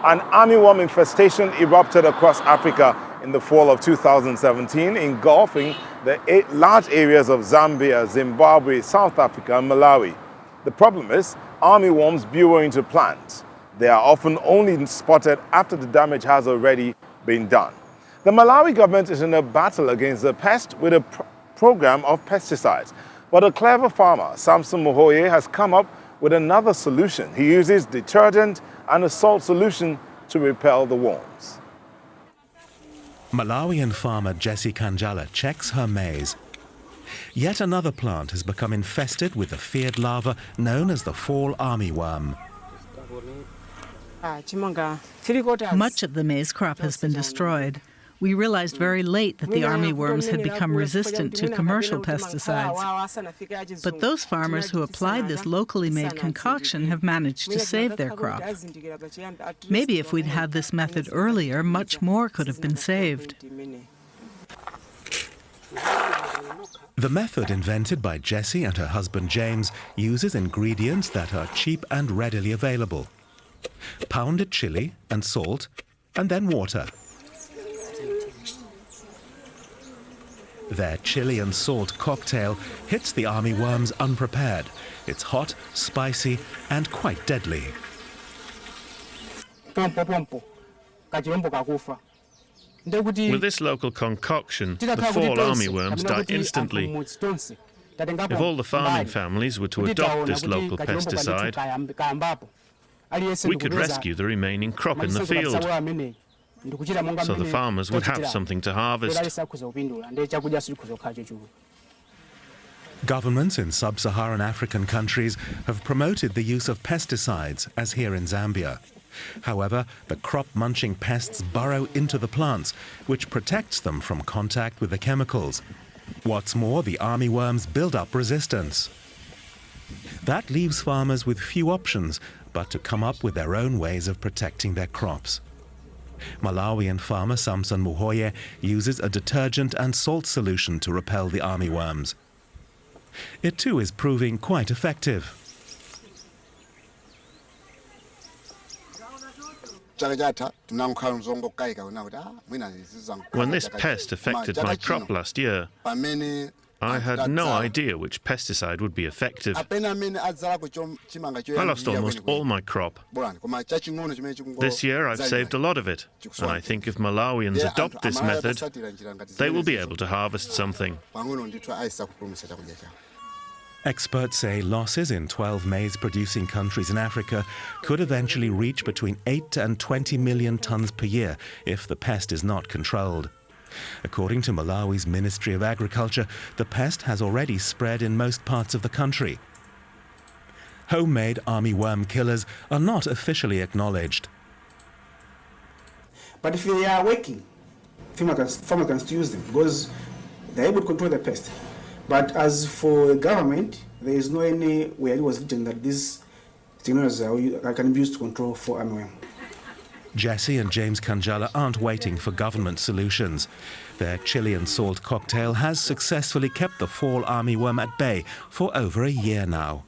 An armyworm infestation erupted across Africa in the fall of 2017, engulfing the large areas of Zambia, Zimbabwe, South Africa, and Malawi. The problem is, armyworms burrow into plants. They are often only spotted after the damage has already been done. The Malawi government is in a battle against the pest with a program of pesticides. But a clever farmer, Samson Muhoye, has come up with another solution. He uses detergent and a salt solution to repel the worms. Malawian farmer Jessie Kanjala checks her maize. Yet another plant has become infested with the feared larva known as the fall armyworm. Much of the maize crop has been destroyed. We realized very late that the armyworms had become resistant to commercial pesticides. But those farmers who applied this locally made concoction have managed to save their crop. Maybe if we'd had this method earlier, much more could have been saved. The method invented by Jessie and her husband James uses ingredients that are cheap and readily available. Pounded chili and salt, and then water. Their chili and salt cocktail hits the armyworms unprepared. It's hot, spicy, and quite deadly. With this local concoction, the fall armyworms die instantly. If all the farming families were to adopt this local pesticide, we could rescue the remaining crop in the field, so the farmers would have something to harvest. Governments in sub-Saharan African countries have promoted the use of pesticides, as here in Zambia. However, the crop-munching pests burrow into the plants, which protects them from contact with the chemicals. What's more, the armyworms build up resistance. That leaves farmers with few options but to come up with their own ways of protecting their crops. Malawian farmer Samson Muhoye uses a detergent and salt solution to repel the armyworms. It too is proving quite effective. When this pest affected my crop last year, I had no idea which pesticide would be effective. I lost almost all my crop. This year I've saved a lot of it, and I think if Malawians adopt this method, they will be able to harvest something. Experts say losses in 12 maize-producing countries in Africa could eventually reach between 8 and 20 million tons per year if the pest is not controlled. According to Malawi's Ministry of Agriculture, the pest has already spread in most parts of the country. Homemade armyworm killers are not officially acknowledged. But if they are working, farmers can still use them because they're able to control the pest. But as for the government, there is no any way it was written that these technologies can be used to control for armyworm. Jessie and James Kanjala aren't waiting for government solutions. Their chili and salt cocktail has successfully kept the fall armyworm at bay for over a year now.